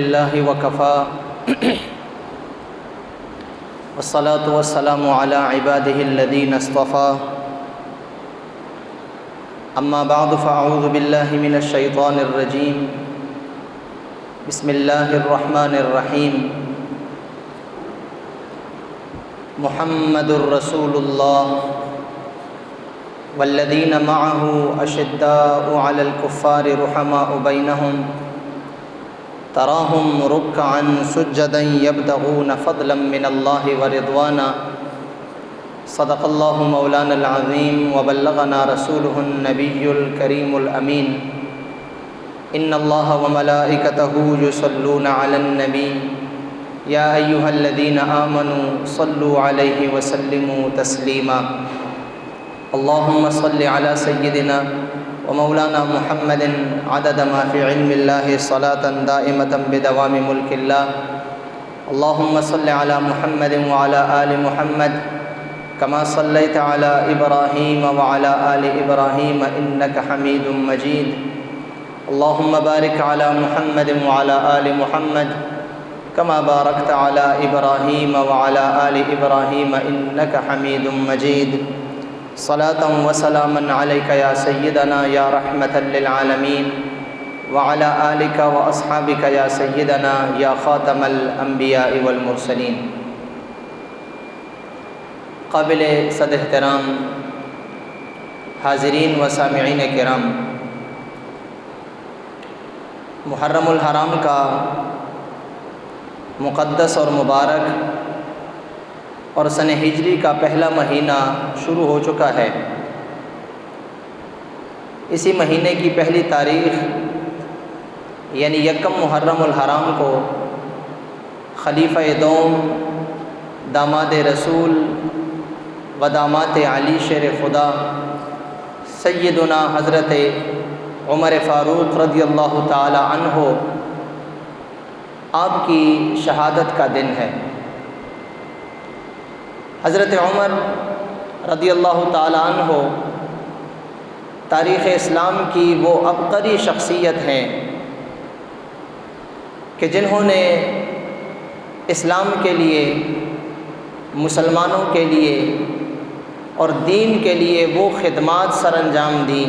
اللہ وکفا والصلاة والسلام علی عبادہ الذین اصطفى اما بعد فاعوذ باللہ من الشیطان الرجیم بسم اللہ الرحمن الرحیم محمد رسول اللہ والذین معه اشداء علی الکفار رحماء بینہم تراہم رکعا سجدا یبتغون فضلا من اللہ ورضوانا صدق اللہ مولانا العظیم وبلغنا رسولہ النبی الکریم الامین ان اللہ وملائکتہ یصلون علی النبی یا ایہا الذین آمنوا صلوا علیہ وسلموا تسلیما اللہم صل علی سیدنا ومولانا محمد عدد ما فی علم اللہ صلاة دائمة بدوام ملک اللہ اللہم صل علی محمد وعلى آل محمد کما صلیت علی ابراہیم وعلى آل ابراہیم انک حمید مجید اللہم بارک علی محمد وعلى آل محمد کما بارکت علی ابراہیم وعلى آل ابراہیم انک حمید مجید صلاة و سلاما علیک یا سیدنا یا رحمتا للعالمین وعلی آلک و اصحابک یا سیدنا یا خاتم الانبیاء والمرسلین۔ قابل صد احترام حاضرین و سامعین کرام، محرم الحرام کا مقدس اور مبارک اور سن ہجری کا پہلا مہینہ شروع ہو چکا ہے۔ اسی مہینے کی پہلی تاریخ یعنی یکم محرم الحرام کو خلیفہ دوم داماد رسول و داماد علی شیر خدا سیدنا حضرت عمر فاروق رضی اللہ تعالی عنہ آپ کی شہادت کا دن ہے۔ حضرت عمر رضی اللہ تعالی عنہ تاریخ اسلام کی وہ عبقری شخصیت ہیں کہ جنہوں نے اسلام کے لیے، مسلمانوں کے لیے اور دین کے لیے وہ خدمات سر انجام دیں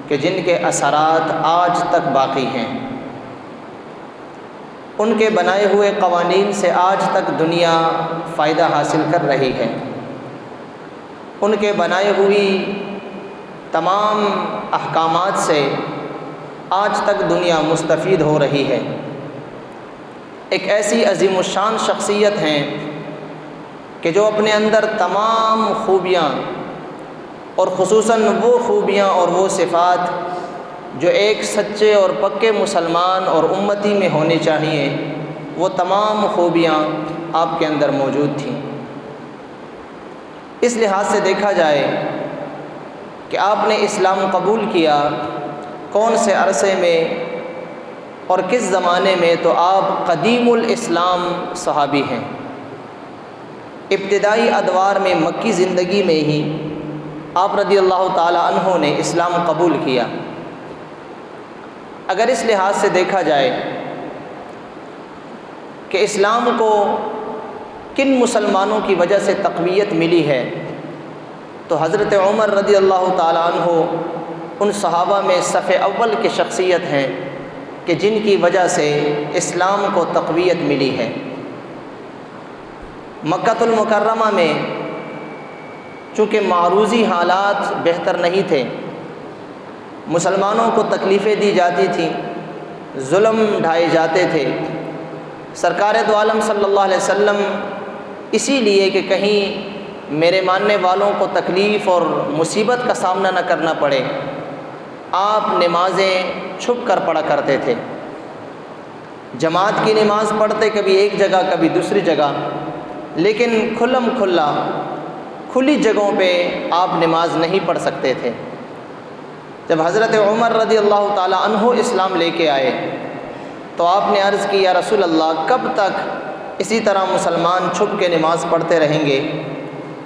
کہ جن کے اثرات آج تک باقی ہیں۔ ان کے بنائے ہوئے قوانین سے آج تک دنیا فائدہ حاصل کر رہی ہے۔ ان کے بنائے ہوئی تمام احکامات سے آج تک دنیا مستفید ہو رہی ہے۔ ایک ایسی عظیم الشان شخصیت ہیں کہ جو اپنے اندر تمام خوبیاں اور خصوصاً وہ خوبیاں اور وہ صفات جو ایک سچے اور پکے مسلمان اور امتی میں ہونی چاہیے، وہ تمام خوبیاں آپ کے اندر موجود تھیں۔ اس لحاظ سے دیکھا جائے کہ آپ نے اسلام قبول کیا کون سے عرصے میں اور کس زمانے میں، تو آپ قدیم الاسلام صحابی ہیں۔ ابتدائی ادوار میں مکی زندگی میں ہی آپ رضی اللہ تعالی عنہ نے اسلام قبول کیا۔ اگر اس لحاظ سے دیکھا جائے کہ اسلام کو کن مسلمانوں کی وجہ سے تقویت ملی ہے، تو حضرت عمر رضی اللہ تعالی عنہ ان صحابہ میں صف اول کی شخصیت ہیں کہ جن کی وجہ سے اسلام کو تقویت ملی ہے۔ مکہ المکرمہ میں چونکہ معروضی حالات بہتر نہیں تھے، مسلمانوں کو تکلیفیں دی جاتی تھیں، ظلم ڈھائے جاتے تھے، سرکار دو عالم صلی اللہ علیہ وسلم اسی لیے کہ کہیں میرے ماننے والوں کو تکلیف اور مصیبت کا سامنا نہ کرنا پڑے، آپ نمازیں چھپ کر پڑھا کرتے تھے۔ جماعت کی نماز پڑھتے کبھی ایک جگہ کبھی دوسری جگہ، لیکن کھلی جگہوں پہ آپ نماز نہیں پڑھ سکتے تھے۔ جب حضرت عمر رضی اللہ تعالی عنہ اسلام لے کے آئے تو آپ نے عرض کی، یا رسول اللہ، کب تک اسی طرح مسلمان چھپ کے نماز پڑھتے رہیں گے؟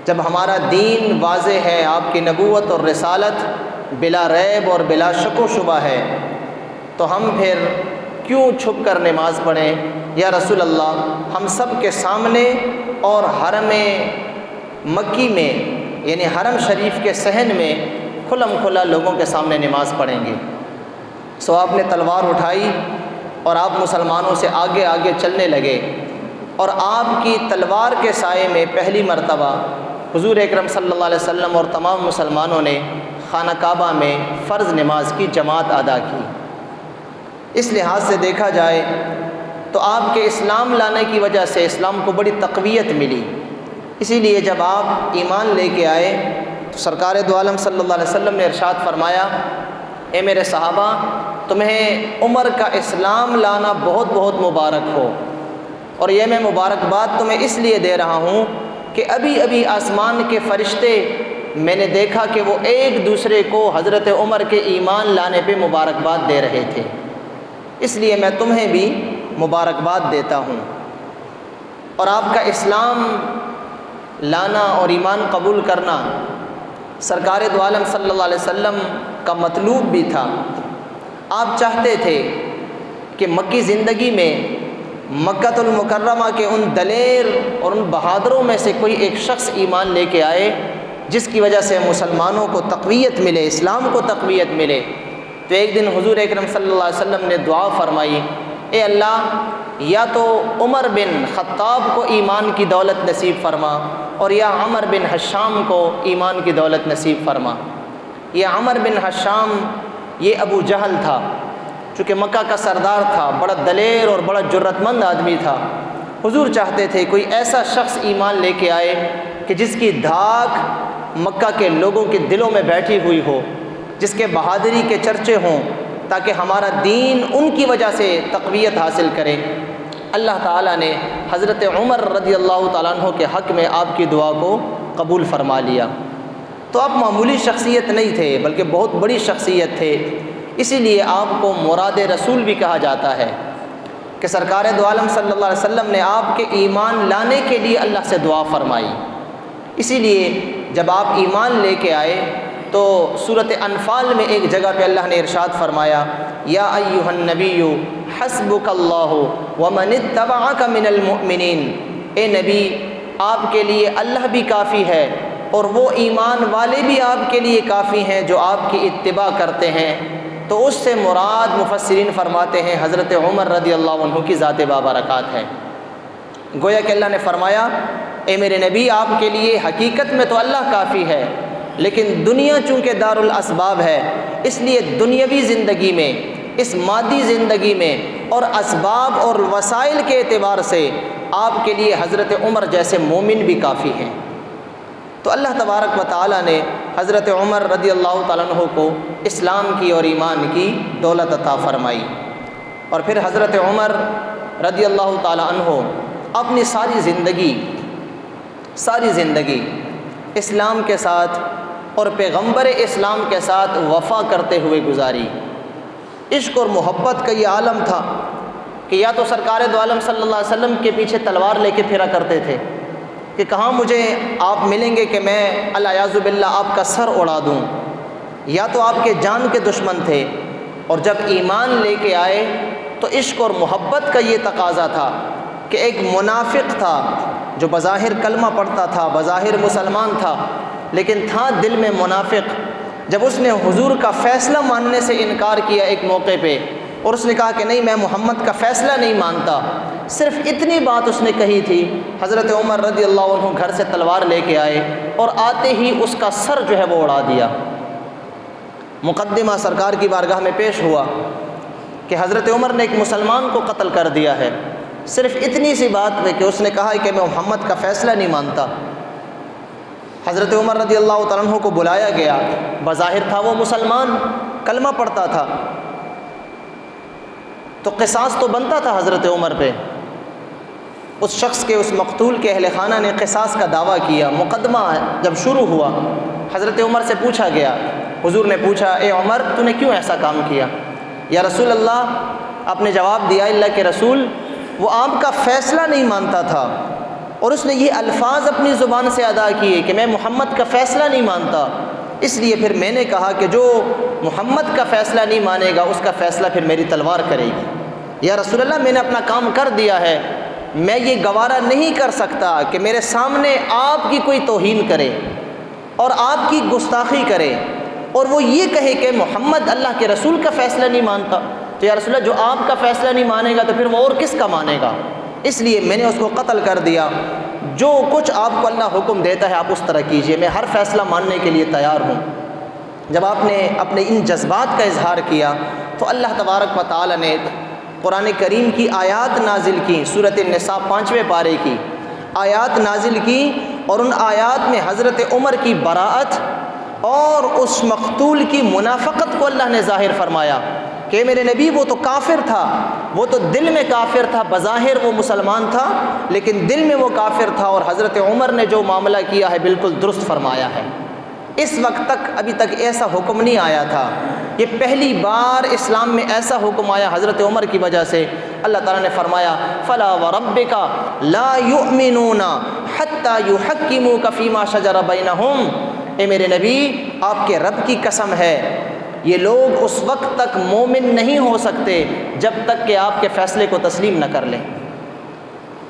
جب ہمارا دین واضح ہے، آپ کی نبوت اور رسالت بلا ریب اور بلا شک و شبہ ہے، تو ہم پھر کیوں چھپ کر نماز پڑھیں؟ یا رسول اللہ، ہم سب کے سامنے اور حرم مکی میں یعنی حرم شریف کے صحن میں کھلم کھلا لوگوں کے سامنے نماز پڑھیں گے۔ سو آپ نے تلوار اٹھائی اور آپ مسلمانوں سے آگے آگے چلنے لگے، اور آپ کی تلوار کے سائے میں پہلی مرتبہ حضور اکرم صلی اللہ علیہ وسلم اور تمام مسلمانوں نے خانہ کعبہ میں فرض نماز کی جماعت ادا کی۔ اس لحاظ سے دیکھا جائے تو آپ کے اسلام لانے کی وجہ سے اسلام کو بڑی تقویت ملی۔ اسی لیے جب آپ ایمان لے کے آئے تو سرکار دو عالم صلی اللہ علیہ وسلم نے ارشاد فرمایا، اے میرے صحابہ، تمہیں عمر کا اسلام لانا بہت بہت مبارک ہو، اور یہ میں مبارکباد تمہیں اس لیے دے رہا ہوں کہ ابھی ابھی آسمان کے فرشتے میں نے دیکھا کہ وہ ایک دوسرے کو حضرت عمر کے ایمان لانے پہ مبارکباد دے رہے تھے، اس لیے میں تمہیں بھی مبارکباد دیتا ہوں۔ اور آپ کا اسلام لانا اور ایمان قبول کرنا سرکار دو عالم صلی اللہ علیہ وسلم کا مطلوب بھی تھا۔ آپ چاہتے تھے کہ مکی زندگی میں مکۃ المکرمہ کے ان دلیر اور ان بہادروں میں سے کوئی ایک شخص ایمان لے کے آئے جس کی وجہ سے مسلمانوں کو تقویت ملے، اسلام کو تقویت ملے۔ تو ایک دن حضور اکرم صلی اللہ علیہ وسلم نے دعا فرمائی، اے اللہ، یا تو عمر بن خطاب کو ایمان کی دولت نصیب فرما، اور یا عمر بن حشام کو ایمان کی دولت نصیب فرما۔ یہ عمر بن حشام یہ ابو جہل تھا، چونکہ مکہ کا سردار تھا، بڑا دلیر اور بڑا جرت مند آدمی تھا۔ حضور چاہتے تھے کوئی ایسا شخص ایمان لے کے آئے کہ جس کی دھاک مکہ کے لوگوں کے دلوں میں بیٹھی ہوئی ہو، جس کے بہادری کے چرچے ہوں، تاکہ ہمارا دین ان کی وجہ سے تقویت حاصل کرے۔ اللہ تعالیٰ نے حضرت عمر رضی اللہ تعالیٰ عنہ کے حق میں آپ کی دعا کو قبول فرما لیا۔ تو آپ معمولی شخصیت نہیں تھے بلکہ بہت بڑی شخصیت تھے، اسی لیے آپ کو مراد رسول بھی کہا جاتا ہے کہ سرکار دو عالم صلی اللہ علیہ وسلم نے آپ کے ایمان لانے کے لیے اللہ سے دعا فرمائی۔ اسی لیے جب آپ ایمان لے کے آئے تو سورۃ انفال میں ایک جگہ پہ اللہ نے ارشاد فرمایا، یا ایھا النبی حسبک اللہ ومن اتبعک من المؤمنین، اے نبی، آپ کے لیے اللہ بھی کافی ہے اور وہ ایمان والے بھی آپ کے لیے کافی ہیں جو آپ کی اتباع کرتے ہیں۔ تو اس سے مراد مفسرین فرماتے ہیں حضرت عمر رضی اللہ عنہ کی ذات بابرکات ہے۔ گویا کہ اللہ نے فرمایا، اے میرے نبی، آپ کے لیے حقیقت میں تو اللہ کافی ہے، لیکن دنیا چونکہ دار الاسباب ہے، اس لیے دنیاوی زندگی میں، اس مادی زندگی میں اور اسباب اور وسائل کے اعتبار سے آپ کے لیے حضرت عمر جیسے مومن بھی کافی ہیں۔ تو اللہ تبارک و تعالیٰ نے حضرت عمر رضی اللہ تعالیٰ عنہ کو اسلام کی اور ایمان کی دولت عطا فرمائی، اور پھر حضرت عمر رضی اللہ تعالیٰ عنہ اپنی ساری زندگی اسلام کے ساتھ اور پیغمبر اسلام کے ساتھ وفا کرتے ہوئے گزاری۔ عشق اور محبت کا یہ عالم تھا کہ یا تو سرکار دو عالم صلی اللہ علیہ وسلم کے پیچھے تلوار لے کے پھرا کرتے تھے کہ کہاں مجھے آپ ملیں گے کہ میں الیاذ باللہ آپ کا سر اڑا دوں، یا تو آپ کے جان کے دشمن تھے، اور جب ایمان لے کے آئے تو عشق اور محبت کا یہ تقاضا تھا کہ ایک منافق تھا جو بظاہر کلمہ پڑھتا تھا، بظاہر مسلمان تھا، لیکن تھا دل میں منافق۔ جب اس نے حضور کا فیصلہ ماننے سے انکار کیا ایک موقع پہ، اور اس نے کہا کہ نہیں، میں محمد کا فیصلہ نہیں مانتا، صرف اتنی بات اس نے کہی تھی، حضرت عمر رضی اللہ عنہ گھر سے تلوار لے کے آئے اور آتے ہی اس کا سر جو ہے وہ اڑا دیا۔ مقدمہ سرکار کی بارگاہ میں پیش ہوا کہ حضرت عمر نے ایک مسلمان کو قتل کر دیا ہے، صرف اتنی سی بات پہ کہ اس نے کہا کہ میں محمد کا فیصلہ نہیں مانتا۔ حضرت عمر رضی اللہ تعالیٰ عنہ کو بلایا گیا، بظاہر تھا وہ مسلمان، کلمہ پڑھتا تھا، تو قصاص تو بنتا تھا حضرت عمر پہ۔ اس شخص کے، اس مقتول کے اہل خانہ نے قصاص کا دعویٰ کیا۔ مقدمہ جب شروع ہوا، حضرت عمر سے پوچھا گیا، حضور نے پوچھا، اے عمر، تو نے کیوں ایسا کام کیا؟ یا رسول اللہ، آپ نے جواب دیا، اللہ کے رسول، وہ آپ کا فیصلہ نہیں مانتا تھا، اور اس نے یہ الفاظ اپنی زبان سے ادا کیے کہ میں محمد کا فیصلہ نہیں مانتا، اس لیے پھر میں نے کہا کہ جو محمد کا فیصلہ نہیں مانے گا اس کا فیصلہ پھر میری تلوار کرے گی۔ یا رسول اللہ میں نے اپنا کام کر دیا ہے، میں یہ گوارا نہیں کر سکتا کہ میرے سامنے آپ کی کوئی توہین کرے اور آپ کی گستاخی کرے اور وہ یہ کہے کہ محمد اللہ کے رسول کا فیصلہ نہیں مانتا، تو یا رسول اللہ جو آپ کا فیصلہ نہیں مانے گا تو پھر وہ اور کس کا مانے گا؟ اس لیے میں نے اس کو قتل کر دیا۔ جو کچھ آپ کو اللہ حکم دیتا ہے آپ اس طرح کیجئے، میں ہر فیصلہ ماننے کے لیے تیار ہوں۔ جب آپ نے اپنے ان جذبات کا اظہار کیا تو اللہ تبارک و تعالی نے قرآن کریم کی آیات نازل کی، سورۃ النساء 5ویں پارے کی آیات نازل کی، اور ان آیات میں حضرت عمر کی براءت اور اس مقتول کی منافقت کو اللہ نے ظاہر فرمایا کہ میرے نبی وہ تو کافر تھا، وہ تو دل میں کافر تھا، بظاہر وہ مسلمان تھا لیکن دل میں وہ کافر تھا، اور حضرت عمر نے جو معاملہ کیا ہے بالکل درست فرمایا ہے۔ اس وقت تک ابھی تک ایسا حکم نہیں آیا تھا، یہ پہلی بار اسلام میں ایسا حکم آیا حضرت عمر کی وجہ سے۔ اللہ تعالیٰ نے فرمایا فَلَا وَرَبِّكَ لَا يُؤْمِنُونَ حَتَّى يُحَكِّمُوكَ فِي مَا شَجَرَ بَيْنَهُمْ، اے میرے نبی آپ کے رب کی قسم ہے یہ لوگ اس وقت تک مومن نہیں ہو سکتے جب تک کہ آپ کے فیصلے کو تسلیم نہ کر لیں۔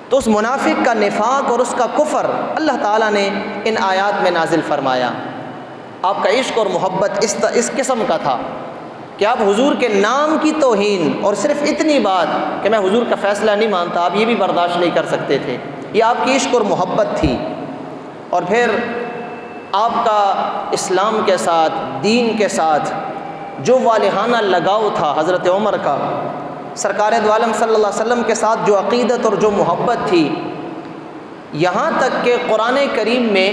تو اس منافق کا نفاق اور اس کا کفر اللہ تعالیٰ نے ان آیات میں نازل فرمایا۔ آپ کا عشق اور محبت اس قسم کا تھا کہ آپ حضور کے نام کی توہین اور صرف اتنی بات کہ میں حضور کا فیصلہ نہیں مانتا، آپ یہ بھی برداشت نہیں کر سکتے تھے۔ یہ آپ کی عشق اور محبت تھی۔ اور پھر آپ کا اسلام کے ساتھ، دین کے ساتھ جو والہانہ لگاؤ تھا حضرت عمر کا، سرکار دو عالم صلی اللہ علیہ وسلم کے ساتھ جو عقیدت اور جو محبت تھی، یہاں تک کہ قرآن کریم میں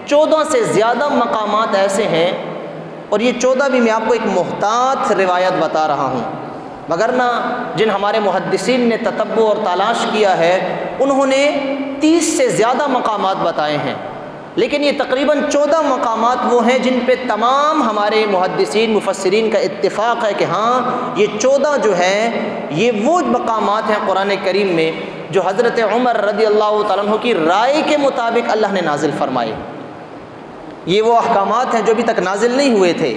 14 سے زیادہ مقامات ایسے ہیں، اور یہ 14 بھی میں آپ کو ایک محتاط روایت بتا رہا ہوں، مگرنہ جن ہمارے محدثین نے تتبع اور تلاش کیا ہے انہوں نے 30 سے زیادہ مقامات بتائے ہیں، لیکن یہ تقریباً 14 مقامات وہ ہیں جن پہ تمام ہمارے محدثین مفسرین کا اتفاق ہے کہ ہاں یہ 14 جو ہیں یہ وہ مقامات ہیں قرآن کریم میں جو حضرت عمر رضی اللہ تعالیٰ عنہ کی رائے کے مطابق اللہ نے نازل فرمائے۔ یہ وہ احکامات ہیں جو ابھی تک نازل نہیں ہوئے تھے،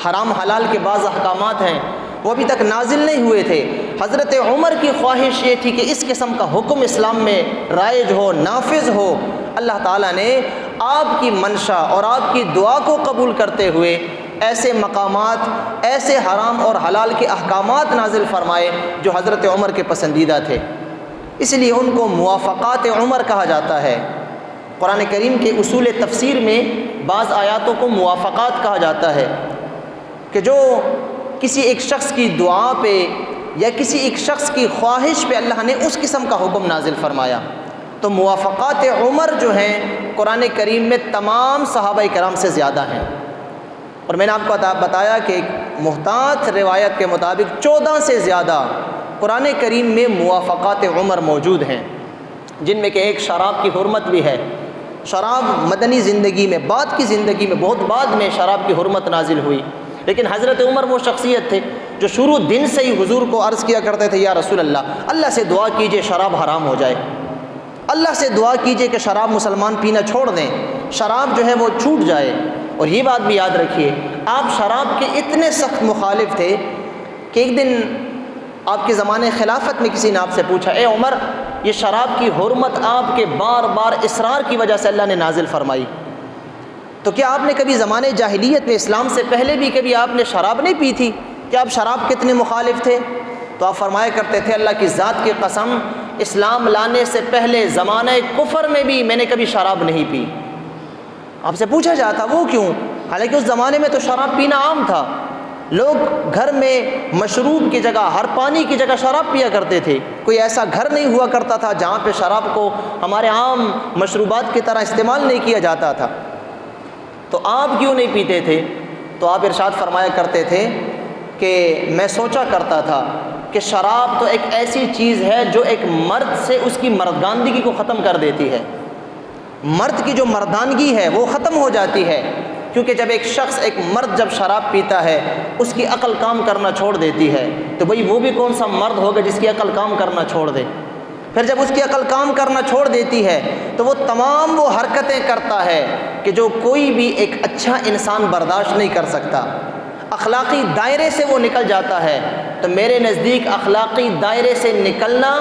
حرام حلال کے بعض احکامات ہیں وہ ابھی تک نازل نہیں ہوئے تھے۔ حضرت عمر کی خواہش یہ تھی کہ اس قسم کا حکم اسلام میں رائج ہو، نافذ ہو۔ اللہ تعالیٰ نے آپ کی منشا اور آپ کی دعا کو قبول کرتے ہوئے ایسے مقامات، ایسے حرام اور حلال کے احکامات نازل فرمائے جو حضرت عمر کے پسندیدہ تھے، اس لیے ان کو موافقات عمر کہا جاتا ہے۔ قرآن کریم کے اصول تفسیر میں بعض آیاتوں کو موافقات کہا جاتا ہے کہ جو کسی ایک شخص کی دعا پہ یا کسی ایک شخص کی خواہش پہ اللہ نے اس قسم کا حکم نازل فرمایا۔ تو موافقات عمر جو ہیں قرآن کریم میں تمام صحابہ کرام سے زیادہ ہیں، اور میں نے آپ کو بتایا کہ ایک محتاط روایت کے مطابق 14 سے زیادہ قرآن کریم میں موافقات عمر موجود ہیں، جن میں کہ ایک شراب کی حرمت بھی ہے۔ شراب مدنی زندگی میں، بعد کی زندگی میں، بہت بعد میں شراب کی حرمت نازل ہوئی، لیکن حضرت عمر وہ شخصیت تھے جو شروع دن سے ہی حضور کو عرض کیا کرتے تھے یا رسول اللہ سے دعا کیجئے شراب حرام ہو جائے، اللہ سے دعا کیجئے کہ شراب مسلمان پینا چھوڑ دیں، شراب جو ہے وہ چھوٹ جائے۔ اور یہ بات بھی یاد رکھیے آپ شراب کے اتنے سخت مخالف تھے کہ ایک دن آپ کے زمانے خلافت میں کسی نے آپ سے پوچھا اے عمر یہ شراب کی حرمت آپ کے بار بار اصرار کی وجہ سے اللہ نے نازل فرمائی، تو کیا آپ نے کبھی زمانے جاہلیت میں اسلام سے پہلے بھی کبھی آپ نے شراب نہیں پی تھی؟ کہ آپ شراب کتنے مخالف تھے؟ تو آپ فرمایا کرتے تھے اللہ کی ذات کی قسم اسلام لانے سے پہلے زمانہ کفر میں بھی میں نے کبھی شراب نہیں پی۔ آپ سے پوچھا جاتا وہ کیوں؟ حالانکہ اس زمانے میں تو شراب پینا عام تھا، لوگ گھر میں مشروب کی جگہ، ہر پانی کی جگہ شراب پیا کرتے تھے، کوئی ایسا گھر نہیں ہوا کرتا تھا جہاں پہ شراب کو ہمارے عام مشروبات کی طرح استعمال نہیں کیا جاتا تھا، تو آپ کیوں نہیں پیتے تھے؟ تو آپ ارشاد فرمایا کرتے تھے کہ میں سوچا کرتا تھا کہ شراب تو ایک ایسی چیز ہے جو ایک مرد سے اس کی مردانگی کو ختم کر دیتی ہے، مرد کی جو مردانگی ہے وہ ختم ہو جاتی ہے، کیونکہ جب ایک شخص، ایک مرد جب شراب پیتا ہے اس کی عقل کام کرنا چھوڑ دیتی ہے، تو بھئی وہ بھی کون سا مرد ہوگا جس کی عقل کام کرنا چھوڑ دے؟ پھر جب اس کی عقل کام کرنا چھوڑ دیتی ہے تو وہ تمام وہ حرکتیں کرتا ہے کہ جو کوئی بھی ایک اچھا انسان برداشت نہیں کر سکتا، اخلاقی دائرے سے وہ نکل جاتا ہے، تو میرے نزدیک اخلاقی دائرے سے نکلنا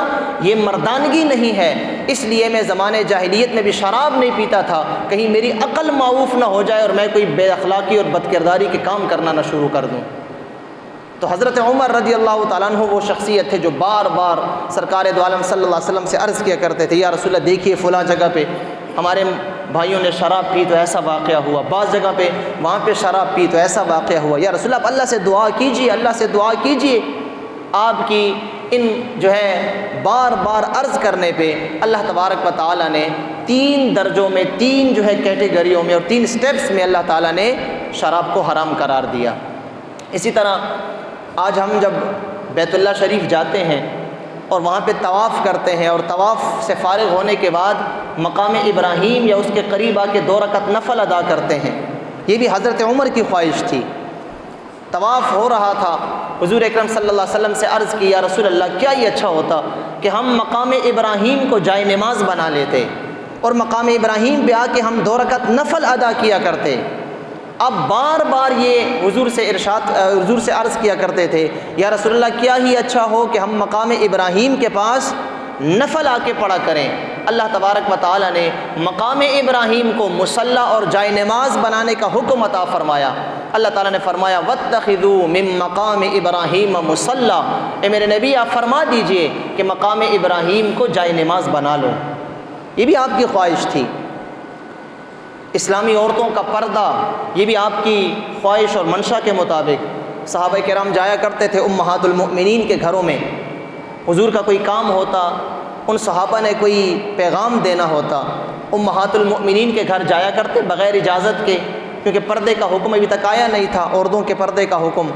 یہ مردانگی نہیں ہے۔ اس لیے میں زمانے جاہلیت میں بھی شراب نہیں پیتا تھا، کہیں میری عقل معوف نہ ہو جائے اور میں کوئی بے اخلاقی اور بد کرداری کے کام کرنا نہ شروع کر دوں۔ تو حضرت عمر رضی اللہ تعالیٰ عنہ وہ شخصیت تھے جو بار بار سرکار دو عالم صلی اللہ علیہ وسلم سے عرض کیا کرتے تھے، یا رسول اللہ دیکھیے فلاں جگہ پہ ہمارے بھائیوں نے شراب پی تو ایسا واقعہ ہوا، بعض جگہ پہ وہاں پہ شراب پی تو ایسا واقعہ ہوا، یا رسول اللہ اللہ سے دعا کیجیے، اللہ سے دعا کیجیے۔ آپ کی ان جو ہے بار بار عرض کرنے پہ اللہ تبارک و تعالیٰ نے 3 درجوں میں 3 جو ہے کیٹیگریوں میں اور 3 سٹیپس میں اللہ تعالیٰ نے شراب کو حرام قرار دیا۔ اسی طرح آج ہم جب بیت اللہ شریف جاتے ہیں اور وہاں پہ طواف کرتے ہیں اور طواف سے فارغ ہونے کے بعد مقام ابراہیم یا اس کے قریب آ کے 2 رکعت نفل ادا کرتے ہیں، یہ بھی حضرت عمر کی خواہش تھی۔ طواف ہو رہا تھا، حضور اکرم صلی اللہ علیہ وسلم سے عرض کی، یا رسول اللہ کیا یہ اچھا ہوتا کہ ہم مقام ابراہیم کو جائے نماز بنا لیتے اور مقام ابراہیم پہ آ کے ہم 2 رکعت نفل ادا کیا کرتے۔ اب بار بار یہ حضور سے عرض کیا کرتے تھے، یا رسول اللہ کیا ہی اچھا ہو کہ ہم مقام ابراہیم کے پاس نفل آ کے پڑھا کریں۔ اللہ تبارک و تعالیٰ نے مقام ابراہیم کو مصلی اور جائے نماز بنانے کا حکم عطا فرمایا۔ اللہ تعالیٰ نے فرمایا وَاتَّخِذُوا مِن مَّقَامِ إِبْرَاهِيمَ مُصَلًّى، اے میرے نبی آپ فرما دیجئے کہ مقام ابراہیم کو جائے نماز بنا لو۔ یہ بھی آپ کی خواہش تھی۔ اسلامی عورتوں کا پردہ، یہ بھی آپ کی خواہش اور منشا کے مطابق صحابہ کرام جایا کرتے تھے امہات المؤمنین کے گھروں میں۔ حضور کا کوئی کام ہوتا، ان صحابہ نے کوئی پیغام دینا ہوتا، امہات المؤمنین کے گھر جایا کرتے بغیر اجازت کے، کیونکہ پردے کا حکم ابھی تک آیا نہیں تھا، عورتوں کے پردے کا حکم۔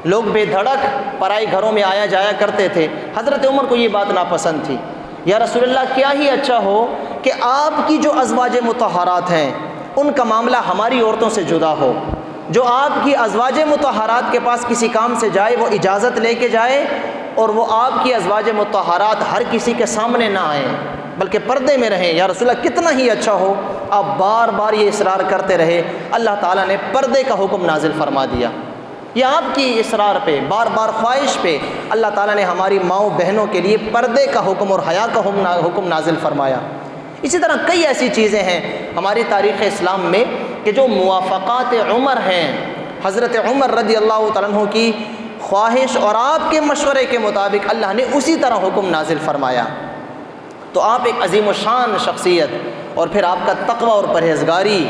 لوگ بے دھڑک پرائی گھروں میں آیا جایا کرتے تھے۔ حضرت عمر کو یہ بات ناپسند تھی، یا رسول اللہ کیا ہی اچھا ہو کہ آپ کی جو ازواج مطہرات ہیں ان کا معاملہ ہماری عورتوں سے جدا ہو، جو آپ کی ازواج مطہرات کے پاس کسی کام سے جائے وہ اجازت لے کے جائے، اور وہ آپ کی ازواج مطہرات ہر کسی کے سامنے نہ آئیں بلکہ پردے میں رہیں۔ یا رسول اللہ کتنا ہی اچھا ہو۔ آپ بار بار یہ اصرار کرتے رہے، اللہ تعالیٰ نے پردے کا حکم نازل فرما دیا۔ یہ آپ کی اصرار پہ، بار بار خواہش پہ اللہ تعالیٰ نے ہماری ماؤں بہنوں کے لیے پردے کا حکم اور حیا کا حکم نازل فرمایا۔ اسی طرح کئی ایسی چیزیں ہیں ہماری تاریخ اسلام میں کہ جو موافقات عمر ہیں، حضرت عمر رضی اللہ تعالیٰ عنہ کی خواہش اور آپ کے مشورے کے مطابق اللہ نے اسی طرح حکم نازل فرمایا۔ تو آپ ایک عظیم الشان شخصیت، اور پھر آپ کا تقوی اور پرہیزگاری،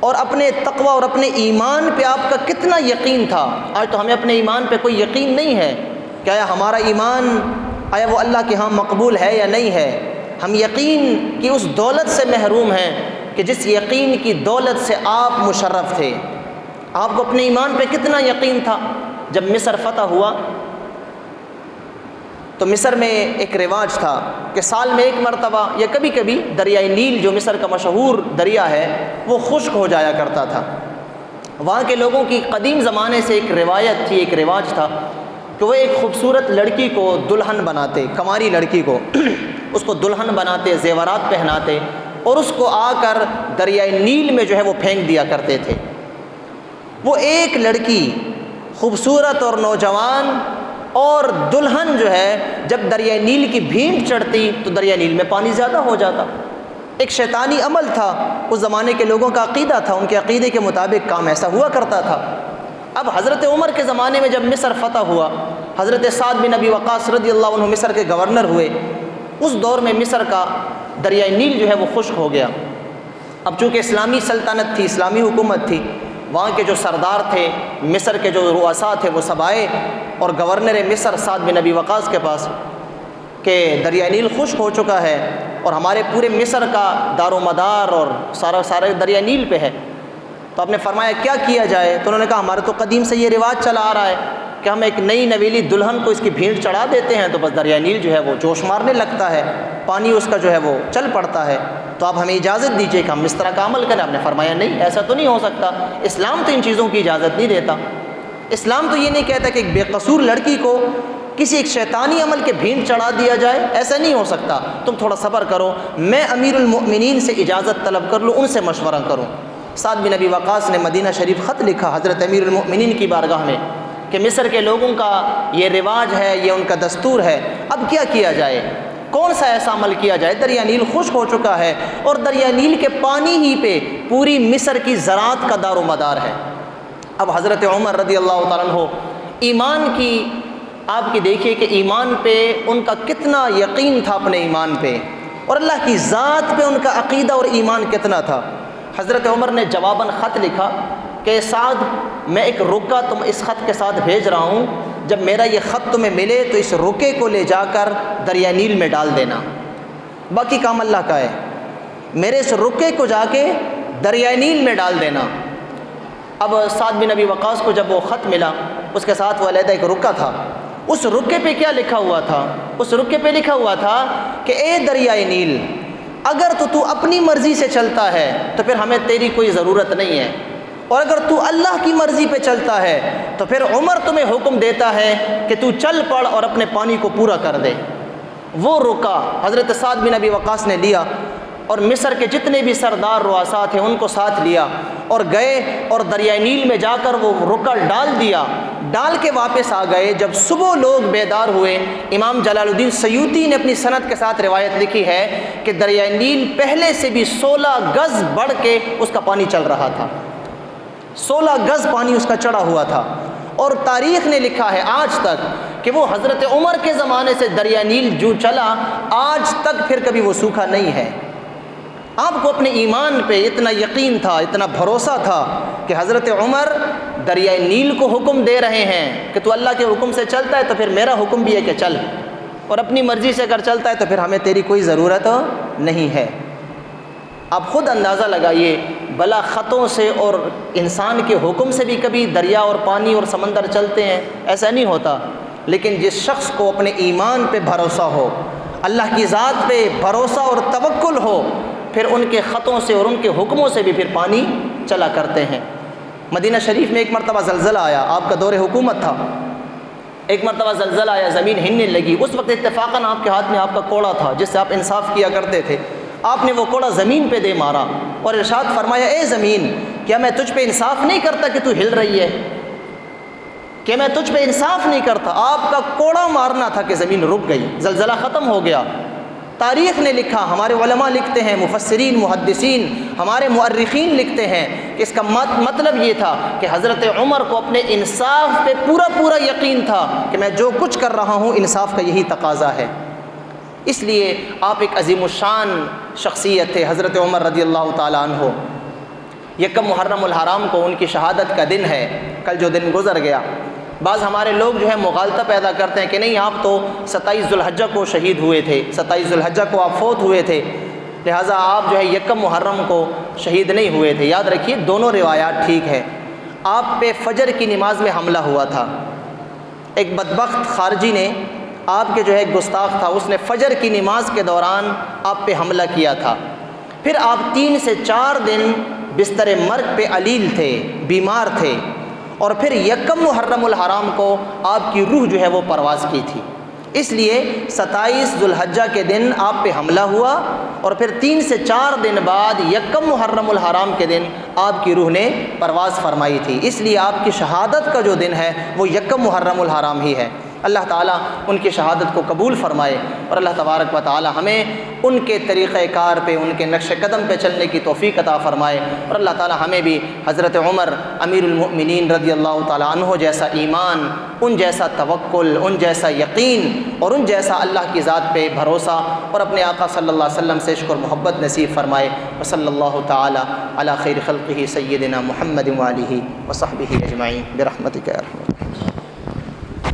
اور اپنے تقوی اور اپنے ایمان پہ آپ کا کتنا یقین تھا۔ آج تو ہمیں اپنے ایمان پہ کوئی یقین نہیں ہے کہ آیا ہمارا ایمان آیا وہ اللہ کے ہاں مقبول ہے یا نہیں ہے۔ ہم یقین کی اس دولت سے محروم ہیں کہ جس یقین کی دولت سے آپ مشرف تھے۔ آپ کو اپنے ایمان پہ کتنا یقین تھا۔ جب مصر فتح ہوا تو مصر میں ایک رواج تھا کہ سال میں 1 مرتبہ یا کبھی کبھی دریائے نیل جو مصر کا مشہور دریا ہے وہ خشک ہو جایا کرتا تھا۔ وہاں کے لوگوں کی قدیم زمانے سے ایک روایت تھی، ایک رواج تھا کہ وہ ایک خوبصورت لڑکی کو دلہن بناتے، کنواری لڑکی کو اس کو دلہن بناتے، زیورات پہناتے اور اس کو آ کر دریائے نیل میں جو ہے وہ پھینک دیا کرتے تھے۔ وہ ایک لڑکی خوبصورت اور نوجوان اور دلہن جو ہے جب دریائے نیل کی بھینٹ چڑھتی تو دریائے نیل میں پانی زیادہ ہو جاتا۔ ایک شیطانی عمل تھا، اس زمانے کے لوگوں کا عقیدہ تھا، ان کے عقیدے کے مطابق کام ایسا ہوا کرتا تھا۔ اب حضرت عمر کے زمانے میں جب مصر فتح ہوا، حضرت سعد بن ابی وقاص رضی اللہ عنہ مصر کے گورنر ہوئے۔ اس دور میں مصر کا دریائے نیل جو ہے وہ خشک ہو گیا۔ اب چونکہ اسلامی سلطنت تھی، اسلامی حکومت تھی، وہاں کے جو سردار تھے، مصر کے جو رؤساء تھے وہ سب آئے اور گورنر مصر سعد بن ابی وقاص کے پاس کہ دریائے نیل خشک ہو چکا ہے اور ہمارے پورے مصر کا دار و مدار اور سارے دریائے نیل پہ ہے۔ تو آپ نے فرمایا کیا کیا جائے؟ تو انہوں نے کہا ہمارے تو قدیم سے یہ رواج چلا آ رہا ہے کہ ہم ایک نئی نویلی دلہن کو اس کی بھینٹ چڑھا دیتے ہیں تو بس دریائے نیل جو ہے وہ جوش مارنے لگتا ہے، پانی اس کا جو ہے وہ چل پڑتا ہے، تو آپ ہمیں اجازت دیجیے کہ ہم اس طرح کا عمل کریں۔ آپ نے فرمایا نہیں، ایسا تو نہیں ہو سکتا، اسلام تو ان چیزوں کی اجازت نہیں دیتا۔ اسلام تو یہ نہیں کہتا کہ ایک بے قصور لڑکی کو کسی ایک شیطانی عمل کے بھینٹ چڑھا دیا جائے، ایسا نہیں ہو سکتا، تم تھوڑا صبر کرو، میں امیر المؤمنین سے اجازت طلب کر لوں، ان سے مشورہ کروں۔ سعد بن ابی وقاص نے مدینہ شریف خط لکھا حضرت امیر المؤمنین کی بارگاہ میں کہ مصر کے لوگوں کا یہ رواج ہے، یہ ان کا دستور ہے، اب کیا کیا جائے، کون سا ایسا عمل کیا جائے؟ دریا نیل خشک ہو چکا ہے اور دریا نیل کے پانی ہی پہ پوری مصر کی زراعت کا دار و مدار ہے۔ اب حضرت عمر رضی اللہ تعالیٰ عنہ ایمان کی، آپ کی دیکھیے کہ ایمان پہ ان کا کتنا یقین تھا، اپنے ایمان پہ، اور اللہ کی ذات پہ ان کا عقیدہ اور ایمان کتنا تھا۔ حضرت عمر نے جواباً خط لکھا کہ سعد، میں ایک رکا تم اس خط کے ساتھ بھیج رہا ہوں، جب میرا یہ خط تمہیں ملے تو اس رکے کو لے جا کر دریا نیل میں ڈال دینا، باقی کام اللہ کا ہے، میرے اس رکے کو جا کے دریا نیل میں ڈال دینا۔ اب سعد بن ابی وقاص کو جب وہ خط ملا، اس کے ساتھ وہ علیحدہ ایک رکا تھا، اس رکے پہ کیا لکھا ہوا تھا؟ اس رکے پہ لکھا ہوا تھا کہ اے دریائے نیل، اگر تو اپنی مرضی سے چلتا ہے تو پھر ہمیں تیری کوئی ضرورت نہیں ہے، اور اگر تو اللہ کی مرضی پہ چلتا ہے تو پھر عمر تمہیں حکم دیتا ہے کہ تو چل پڑ اور اپنے پانی کو پورا کر دے۔ وہ رکا حضرت سعد بن ابی وقاص نے لیا اور مصر کے جتنے بھی سردار رؤساء تھے ان کو ساتھ لیا اور گئے اور دریائے نیل میں جا کر وہ رکا ڈال دیا، ڈال کے واپس آ گئے۔ جب صبح لوگ بیدار ہوئے، امام جلال الدین سیوطی نے اپنی سند کے ساتھ روایت لکھی ہے کہ دریائے نیل پہلے سے بھی 16 گز بڑھ کے اس کا پانی چل رہا تھا، 16 گز پانی اس کا چڑھا ہوا تھا، اور تاریخ نے لکھا ہے آج تک کہ وہ حضرت عمر کے زمانے سے دریا نیل جو چلا آج تک پھر کبھی وہ سوکھا نہیں ہے۔ آپ کو اپنے ایمان پہ اتنا یقین تھا، اتنا بھروسہ تھا کہ حضرت عمر دریائے نیل کو حکم دے رہے ہیں کہ تو اللہ کے حکم سے چلتا ہے تو پھر میرا حکم بھی ہے کہ چل، اور اپنی مرضی سے اگر چلتا ہے تو پھر ہمیں تیری کوئی ضرورت نہیں ہے۔ آپ خود اندازہ لگائیے، بلا خطوں سے اور انسان کے حکم سے بھی کبھی دریا اور پانی اور سمندر چلتے ہیں؟ ایسا نہیں ہوتا۔ لیکن جس شخص کو اپنے ایمان پہ بھروسہ ہو، اللہ کی ذات پہ بھروسہ اور توکل ہو، پھر ان کے خطوں سے اور ان کے حکموں سے بھی پھر پانی چلا کرتے ہیں۔ مدینہ شریف میں ایک مرتبہ زلزلہ آیا، آپ کا دور حکومت تھا، ایک مرتبہ زلزلہ آیا، زمین ہلنے لگی، اس وقت اتفاقاً آپ کے ہاتھ میں آپ کا کوڑا تھا جس سے آپ انصاف کیا کرتے تھے، آپ نے وہ کوڑا زمین پہ دے مارا اور ارشاد فرمایا، اے زمین، کیا میں تجھ پہ انصاف نہیں کرتا کہ تو ہل رہی ہے؟ کہ میں تجھ پہ انصاف نہیں کرتا؟ آپ کا کوڑا مارنا تھا کہ زمین رک گئی، زلزلہ ختم ہو گیا۔ تاریخ نے لکھا، ہمارے علماء لکھتے ہیں، مفسرین، محدثین، ہمارے مؤرخین لکھتے ہیں کہ اس کا مطلب یہ تھا کہ حضرت عمر کو اپنے انصاف پہ پورا یقین تھا کہ میں جو کچھ کر رہا ہوں انصاف کا یہی تقاضا ہے۔ اس لیے آپ ایک عظیم الشان شخصیت تھے حضرت عمر رضی اللہ تعالیٰ عنہ۔ یکم محرم الحرام کو ان کی شہادت کا دن ہے، کل جو دن گزر گیا۔ بعض ہمارے لوگ جو ہے مغالطہ پیدا کرتے ہیں کہ نہیں، آپ تو 27 ذوالحجہ کو شہید ہوئے تھے، 27 ذوالحجہ کو آپ فوت ہوئے تھے، لہٰذا آپ جو ہے یکم محرم کو شہید نہیں ہوئے تھے۔ یاد رکھیے دونوں روایات ٹھیک ہے۔ آپ پہ فجر کی نماز میں حملہ ہوا تھا، ایک بدبخت خارجی نے، آپ کے جو ہے گستاخ تھا، اس نے فجر کی نماز کے دوران آپ پہ حملہ کیا تھا۔ پھر آپ 3 سے 4 دن بستر مرگ پہ علیل تھے، بیمار تھے، اور پھر یکم محرم الحرام کو آپ کی روح جو ہے وہ پرواز کی تھی۔ اس لیے 27 ذوالحجہ کے دن آپ پہ حملہ ہوا، اور پھر 3 سے 4 دن بعد یکم محرم الحرام کے دن آپ کی روح نے پرواز فرمائی تھی۔ اس لیے آپ کی شہادت کا جو دن ہے وہ یکم محرم الحرام ہی ہے۔ اللہ تعالیٰ ان کی شہادت کو قبول فرمائے، اور اللہ تبارک و تعالیٰ ہمیں ان کے طریقہ کار پہ، ان کے نقش قدم پہ چلنے کی توفیق عطا فرمائے، اور اللہ تعالیٰ ہمیں بھی حضرت عمر امیر المؤمنین رضی اللہ تعالیٰ عنہ جیسا ایمان، ان جیسا توکل، ان جیسا یقین، اور ان جیسا اللہ کی ذات پہ بھروسہ، اور اپنے آقا صلی اللہ علیہ وسلم سے عشق اور محبت نصیب فرمائے۔ وصلی اللہ تعالیٰ علی خیر خلقہ سیدنا محمد وآلہ وصحبہ اجمعین برحمتک یا ارحم الراحمین۔